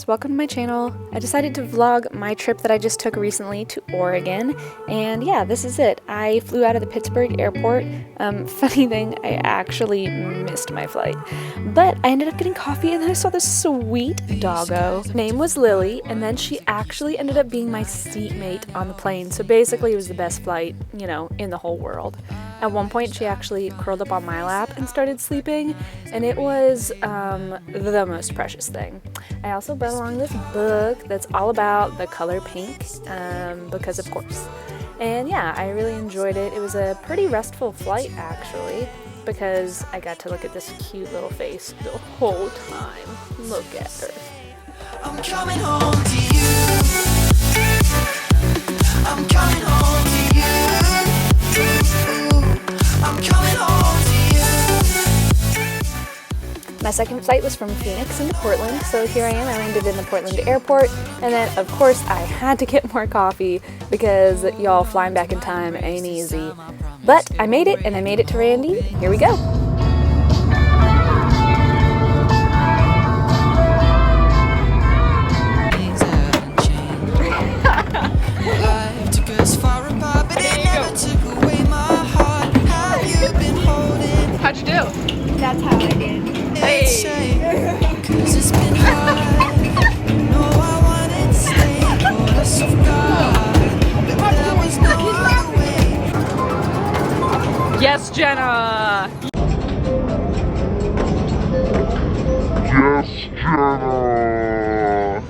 guys, welcome to my channel. I decided to vlog my trip that I just took recently to Oregon, and yeah, this is it. I flew out of the Pittsburgh airport. Funny thing, I actually missed my flight, but I ended up getting coffee and then I saw this sweet doggo. Her name was Lily, and then she actually ended up being my seatmate on the plane, so basically it was the best flight, you know, in the whole world. At one point, she actually curled up on my lap and started sleeping, and it was the most precious thing. I also brought along this book that's all about the color pink, because of course. And yeah, I really enjoyed it. It was a pretty restful flight, actually, because I got to look at this cute little face the whole time. Look at her. I'm coming home to you. I'm coming home to you. I'm coming home to you. My second flight was from Phoenix into Portland, so here I am. I landed in the Portland airport, and then of course I had to get more coffee because y'all flying back in time ain't easy. But I made it, and I made it to Randy. Here we go. How'd you do? That's how I did. Hey! Yes, Jenna! Yes, Jenna!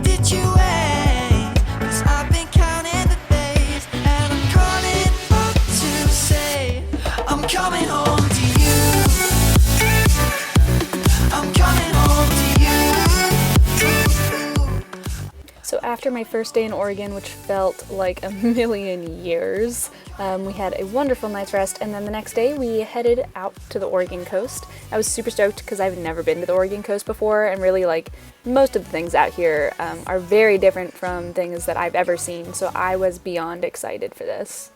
Did you wait? 'Cause I've been counting the days, and I'm calling up to say I'm coming home to you. I'm coming home to you. So after my first day in Oregon, which felt like a million years, we had a wonderful night's rest, and then the next day we headed out to the Oregon coast. I was super stoked because I've never been to the Oregon coast before, and really, like, most of the things out here are very different from things that I've ever seen, so I was beyond excited for this.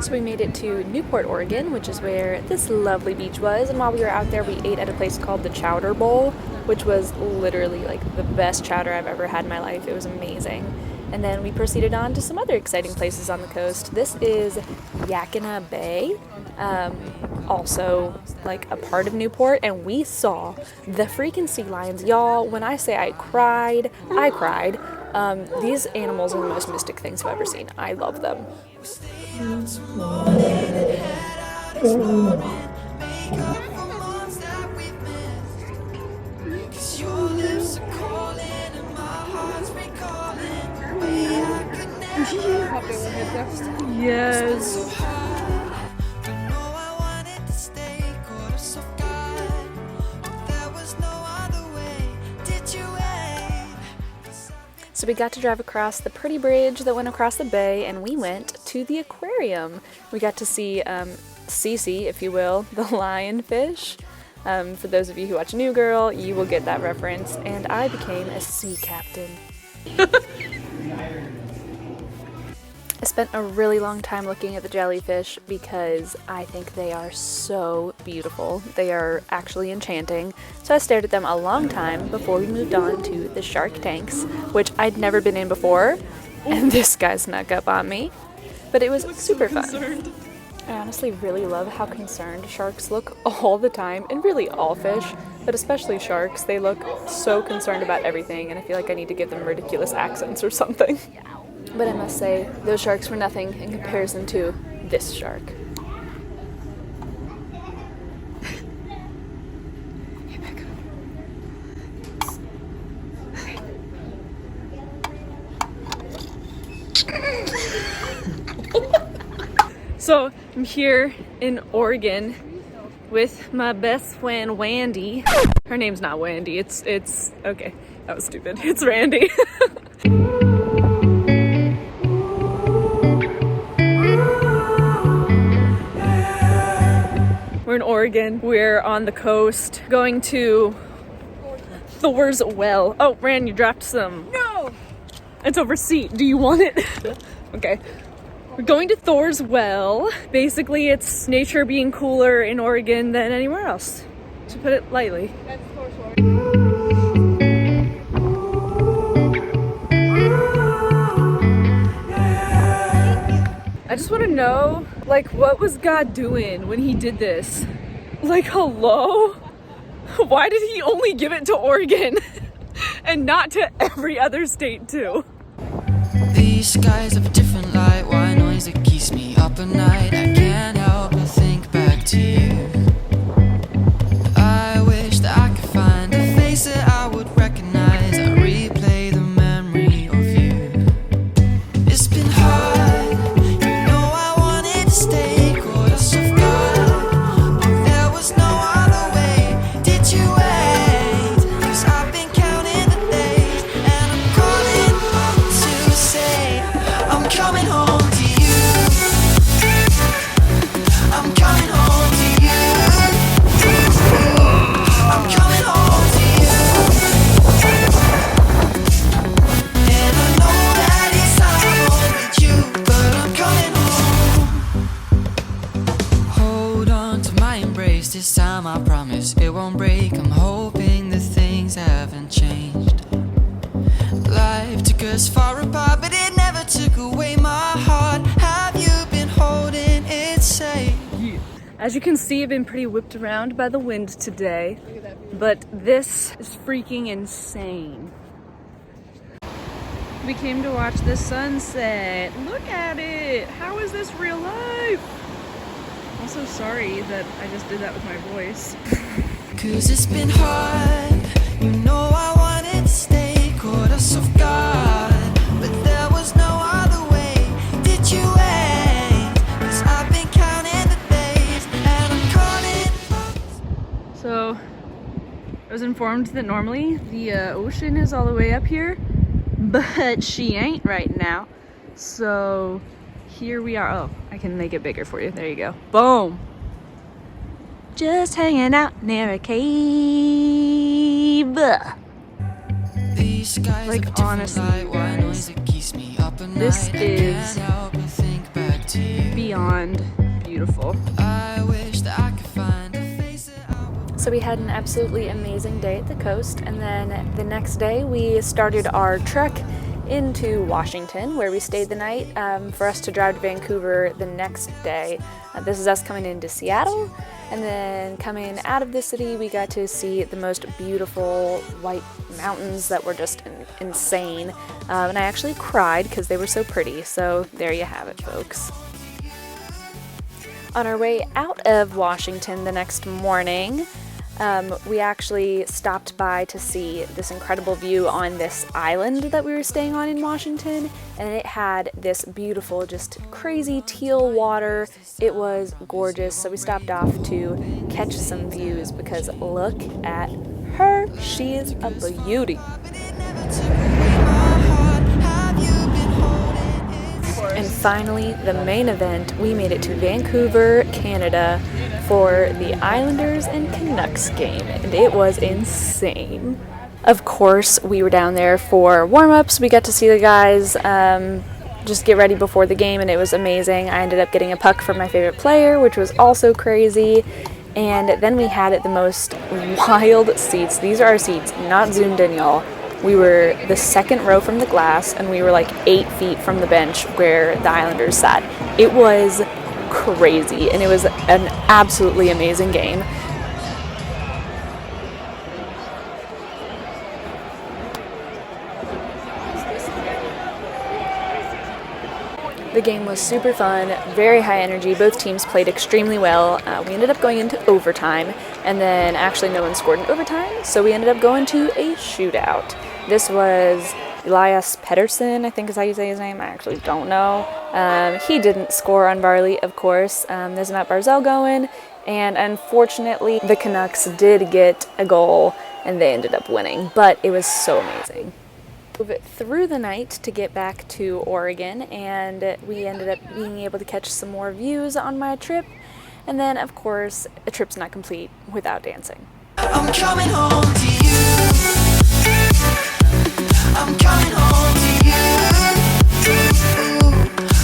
So we made it to Newport, Oregon, which is where this lovely beach was, and while we were out there we ate at a place called the Chowder Bowl, which was literally like the best chowder I've ever had in my life. It was amazing. And then we proceeded on to some other exciting places on the coast. This is Yakima Bay, also like a part of Newport, and we saw the freaking sea lions. Y'all, when I say I cried, I cried. These animals are the most mystic things I've ever seen. I love them. Yes. So we got to drive across the pretty bridge that went across the bay, and we went to the aquarium. We got to see Cece, if you will, the lionfish. For those of you who watch New Girl, you will get that reference. And I became a sea captain. I spent a really long time looking at the jellyfish because I think they are so beautiful. They are actually enchanting. So I stared at them a long time before we moved on to the shark tanks, which I'd never been in before. And this guy snuck up on me. But it was super fun. I honestly really love how concerned sharks look all the time, and really all fish, but especially sharks. They look so concerned about everything, and I feel like I need to give them ridiculous accents or something. But I must say, those sharks were nothing in comparison to this shark. So I'm here in Oregon with my best friend Wendy. Her name's not Wendy, it's okay, that was stupid. It's Randy. We're in Oregon. We're on the coast going to Thor's Well. Oh, Rand, you dropped some. No! It's over seat. Do you want it? Okay. We're going to Thor's Well. Basically, it's nature being cooler in Oregon than anywhere else, to put it lightly. That's Thor's Well. I just want to know, like, what was God doing when he did this? Like, hello? Why did he only give it to Oregon and not to every other state too? These skies have a different light, white noise that keeps me up at night. I can't help but think back to you. I wish that I could find a face that I would recognize. I replay the memory of you. It's been hard, you know I wanted to stay, caught us off guard, but there was no other way. Did you wait? 'Cause I've been counting the days, and I'm calling up to say I'm coming home to you. I'm coming home to you. I'm coming home to you. And I know that it's hard with you, but I'm coming home. Hold on to my embrace, this time I promise it won't break. I'm hoping that things haven't changed. Life took us far apart, but it never took away my heart. Have you been holding it safe? As you can see, I've been pretty whipped around by the wind today, but this is freaking insane. We came to watch the sunset. Look at it. How is this real life? I'm so sorry that I just did that with my voice. 'Cause it's been hard, you know I wanted to stay, caught us off guard, but there was no other way. Did you wait? 'Cause I've been counting the days, and I'm calling up. So I was informed that normally the ocean is all the way up here, but she ain't right now. So here we are. Oh, I can make it bigger for you. There you go. Boom. Just hanging out near a cave. These skies Like, have a different honestly, light, white guys, noise that keeps me up at this night. I is can't help but think back to you. beyond beautiful. I wish that I could find a face that I would. So we had an absolutely amazing day at the coast, and then the next day we started our trek into Washington, where we stayed the night for us to drive to Vancouver the next day. This is us coming into Seattle, and then coming out of the city we got to see the most beautiful white mountains that were just insane, and I actually cried because they were so pretty. So there you have it, folks. On our way out of Washington the next morning, we actually stopped by to see this incredible view on this island that we were staying on in Washington, and it had this beautiful, just crazy teal water. It was gorgeous, so we stopped off to catch some views because look at her. She is a beauty. And finally, the main event, we made it to Vancouver, Canada for the Islanders and Canucks game, and it was insane. Of course, we were down there for warm-ups. We got to see the guys just get ready before the game, and it was amazing. I ended up getting a puck from my favorite player, which was also crazy. And then we had the most wild seats. These are our seats, not zoomed in, y'all. We were the second row from the glass, and we were like 8 feet from the bench where the Islanders sat. It was crazy, and it was an absolutely amazing game. The game was super fun, very high energy. Both teams played extremely well. We ended up going into overtime, and then actually no one scored in overtime, so we ended up going to a shootout. This was Elias Pettersson, I think is how you say his name. I actually don't know. He didn't score on Varley, of course. There's Matt Barzell going, and unfortunately the Canucks did get a goal, and they ended up winning, but it was so amazing. Drove through the night to get back to Oregon, and we ended up being able to catch some more views on my trip. And then, of course, a trip's not complete without dancing. I'm coming home to you. I'm coming home to you.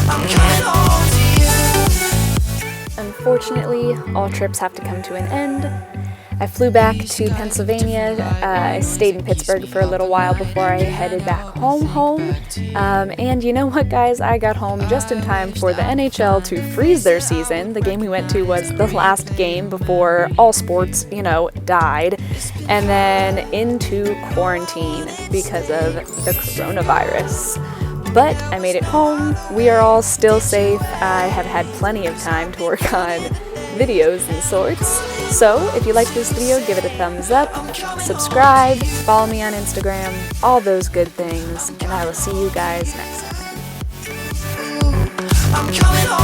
I'm coming home to you. Unfortunately, all trips have to come to an end. I flew back to Pennsylvania. I stayed in Pittsburgh for a little while before I headed back home. And you know what, guys? I got home just in time for the NHL to freeze their season. The game we went to was the last game before all sports, died. And then into quarantine because of the coronavirus. But I made it home. We are all still safe. I have had plenty of time to work on videos and sorts. So if you liked this video, give it a thumbs up, subscribe, follow me on Instagram, all those good things, and I will see you guys next time. I'm coming home.